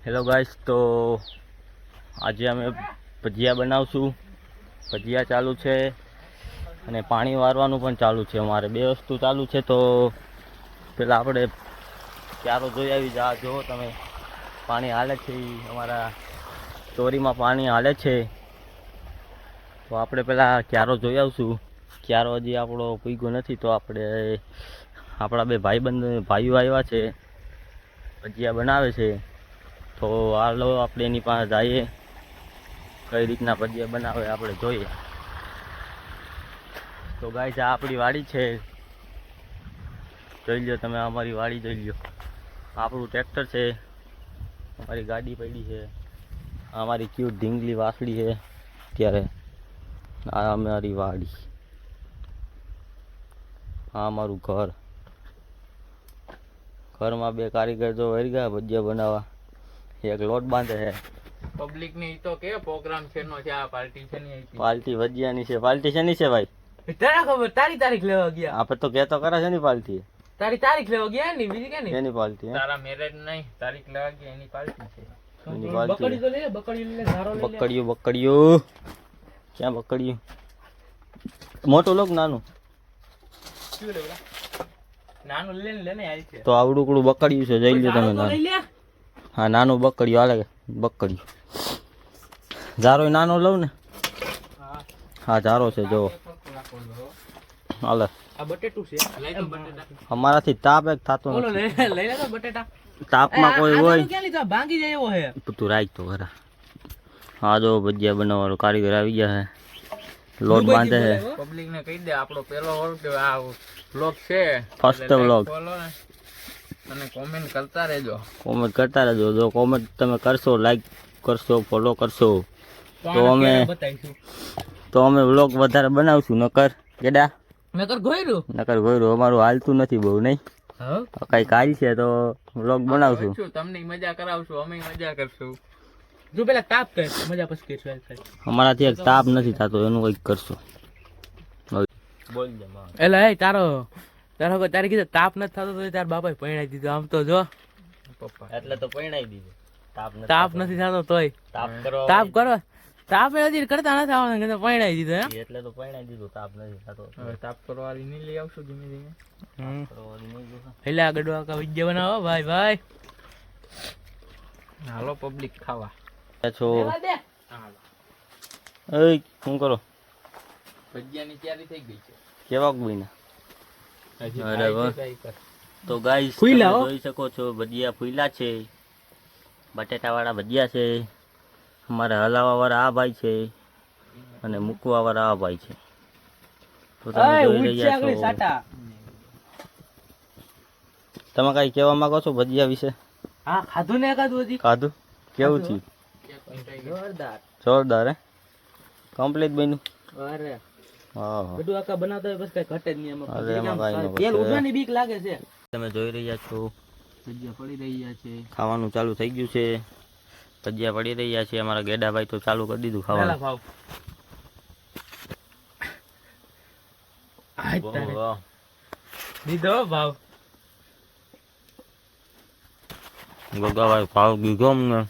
Hello guys, તો આજે અમે ભજીયા બનાવશું. ભજીયા ચાલુ છે અને પાણી વારવાનું પણ ચાલુ છે. અમારે બે વસ્તુ ચાલુ છે. તો પેલા આપણે ક્યારો જોઈ આવી જા. જો તમે પાણી હાલે છે, અમારા ચોરીમાં પાણી હાલે છે. તો આપણે પેલા ક્યારો જોઈ આવશું. ક્યારો હજી આપણો પૂગ્યો નથી. તો આપણે આપણા બે ભાઈઓ આવ્યા છે, ભજીયા બનાવે છે. તો હાલો આપણે એની પાસે જઈએ, કઈ રીતના ભજીયા બનાવે આપણે જોઈએ. તો ગાઈસ, આ આપણી વાડી છે, જોઈ લો તમે. અમારી વાડી જોઈ લો. આપણું ટ્રેક્ટર છે, અમારી ગાડી પડી છે, અમારી ક્યુટ ઢીંગલી વાસળી છે. ત્યારે આ અમારી વાડી, આ અમારું ઘર. ઘરમાં બે કારીગર જો વળી ગયા ભજીયા બનાવવા. એક લોટ બાંધે છે. પબ્લિક ની તો કે પ્રોગ્રામ છે નો છે. આ પાર્ટી છે ની આઈ પાર્ટી ભજીયાની છે. પાર્ટી છે ની છે ભાઈ? તને ખબર? તારી તારીખ લેવા ગયા. આપણે તો કહેતો કરે છે ની પાર્ટી. તારી તારીખ લેવા ગયા ની બીજી કે ની એની પાર્ટી. તારા મેરેજ નહીં, તારીખ લેવા ગયા એની પાર્ટી છે. એની પાર્ટી. બકડી તો લે, બકડી લે, ધારો લે. બકડીયું ક્યાં બકડીયું? મોટું લોક નાનું? શું લે ઓલા? નાનું લે ને આઈ છે. તો આવડું બકડીયું છે, જોઈ લો તમે. લઈ લે. હા, નાનું બકડીયું હાલે. બકડીયું ઝારો નાનો લઉં ને? હા, ઝારો છે જો હાલે. આ બટેટું છે. લઈ તો બટેટા. અમારાથી તાપ એક થતો બોલો નથી. લઈ લે તો બટેટા. તાપમાં કોઈ હોય ક્યાં લીધા? ભાંગી જાય એવો હે. તું રાખ તો ખરા. હા, જો ભજીયા બનાવવાનો કારીગર આવી ગયા છે, લોટ બાંધે છે. પબ્લિક ને કહી દે આપણો પેલો આ વ્લોગ છે, ફર્સ્ટ વ્લોગ. ફોલો અને કોમેન્ટ કરતા રહેજો. કોમેન્ટ કરતા રહેજો. જો કોમેન્ટ તમે કરશો, લાઈક કરશો, ફોલો કરશો, તો અમે વ્લોગ વધારે બનાવશું. નકર કેડા નકર ગોયરું અમારું હાલતું નથી બહુ, નહીં? કઈક હાલ છે તો વ્લોગ બનાવશું. તમને મજા કરાવશું, અમે મજા કરશું. જો પેલા તાપ કર, મજા પછી કરશું. અમારાથી એક તાપ નથી થતો, એનું કઈક કરશો. બોલ દે માં. એલા એ તારી કીધું તાપ નથી થતો તો તાર બાપાએ પરણાઈ દીધું. આમ તો જો પપ્પા એટલે તો પરણાઈ દીધું. તાપ નથી થતો તોય તાપ કરો. તાપ હજી કરતા નથી આવવાનું, પરણાઈ દીધું. એટલે તો પરણાઈ દીધું. તાપ નથી થતો. તાપ કરવાળી નહીં લઈ આવશું ધીમે ધીમે. એટલે આ ગડવા કા વિડિયો બનાવો ભાઈ. હાલો પબ્લિક ખાવા છો. શું કરો? ભજીયાની તૈયારી થઈ ગઈ છે. કેવા બન્યા? અરે વાહ. તો ગાઈસ, જોઈ શકો છો ભજીયા ફૂલા છે. બટેટા વાળા ભજીયા છે. અમારે હલાવા વાળા આ ભાઈ છે અને મૂકવા વાળા આ ભાઈ છે. તો તમે જોઈ રહ્યા છો. તમે કઈ કહેવા માંગો છો ભજીયા વિશે? હા, ખાધું ને એકાદું હજી. ખાધું? કેવું થયું? જોરદાર હે? કમ્પ્લીટ બન્યું? અરે હા, બધું આખા બનાવતા હોય બસ કઈ ઘટે જ નહીં. અરે એમાં કાંઈ ન તેલ ઘટે. ઉડવાની બીક લાગે છે. તમે જોઈ રહ્યા છો ભજીયા પડી રહ્યા છે. ખાવાનું ચાલુ થઈ ગયું છે. ભજીયા પડી રહ્યા છે. અમારા ગેડાભાઈ તો ચાલુ કરી દીધું ખાવાનું. ભાવ વાહ. દીધો ભાવ. ગોગાભાઈ ભાવ દીધો અમને.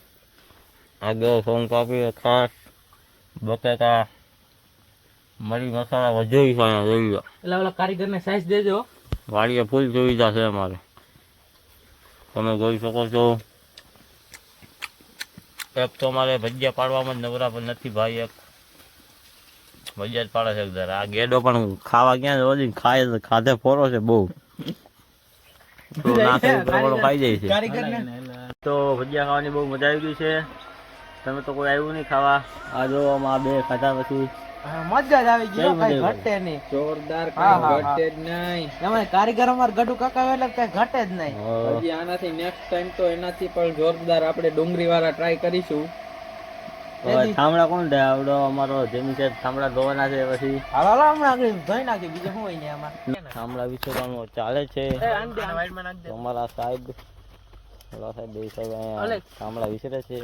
આગળ સોન પાપડી, ખાસ બટેટા, મરી મસાલા વધુ લઈ લો. એટલે ઓલા કારીગર ને સાઈઝ દેજો. વાડીએ ફૂલ સુવિધા છે અમારે. તમે જોઈ શકો છો. એક તો અમારે ભજીયા પાડવામાં જ નવરા પણ નથી ભાઈ. એક ભજીયા જ પાડે છે એકદર. આ ગેડો પણ ખાવા ક્યાં જવા ખાય ખાધે ફોરો છે બહુ. તો નાખે થોડો ખાઈ જાય છે. તો ભજીયા ખાવાની બહુ મજા આવી ગઈ છે. તમે તો કોઈ આવ્યું નહીં ખાવા. આ જો આમાં બે ખાધા પછી મજા જ આવી ગઈ. કઈ ઘટે નહીં. જોરદાર. ઘટે જ નહીં. એમાં કારીગર અમાર ગડુ કાકા એટલે કઈ ઘટે જ નહીં. હજી આનાથી નેક્સ્ટ ટાઈમ તો એનાથી પણ જોરદાર આપણે ડુંગળી વાળા ટ્રાય કરીશું. થાંભળા કોણ દે? આવડો અમારો જેમી છે થાંભળા ધોવાના છે. પછી હાલો હમણાં આગળ ધોઈ નાખી. બીજું શું હોય ને આમાં? થાંભળા વિસરવાનું ચાલે છે. અમારા સાહેબ અહીંયા થાંભળા વિસરે છે.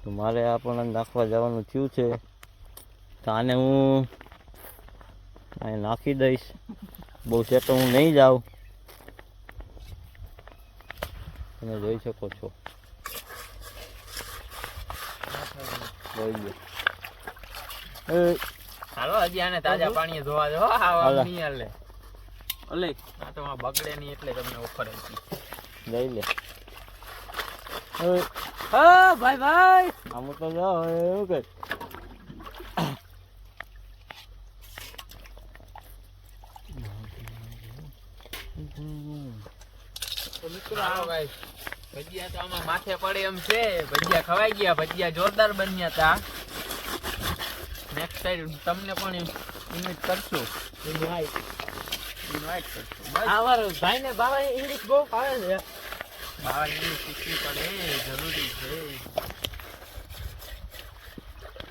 તો મારે આપણને નાખવા જવાનું થયું છે. તો આને હું અહીં નાખી દઈશ. બહુ સેટો હું નહીં જાઉં. તમે જોઈ શકો છો. જોઈ લે હાલો હજી આને તાજા પાણીએ ધોવા દો હાલો. નહીં હાલે ઓલે આ તો બગડે નહીં એટલે તમને ઓફર આપી લઈ લે હા ભાઈ ભાઈ આમ તો જાઓ એવું કર તો મિત્રો આવો ગાઈસ ભજીયા તો આમાં માથે પડે એમ છે ભજીયા ખવાઈ ગયા ભજીયા જોરદાર બન્યા હતા નેક્સ્ટ ટાઈમ તમને પણ ઇન્વાઇટ કરશું ઇન્વાઇટ કરશું અમારો ભાઈને બાવા ઇંગ્લિશ બહુ ફાવે છે બાવા ઇંગ્લિશ શીખવી પડે જરૂરી છે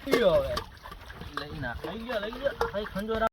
પીઓ હવે લઈ ગયો ભાઈ ખંજોરા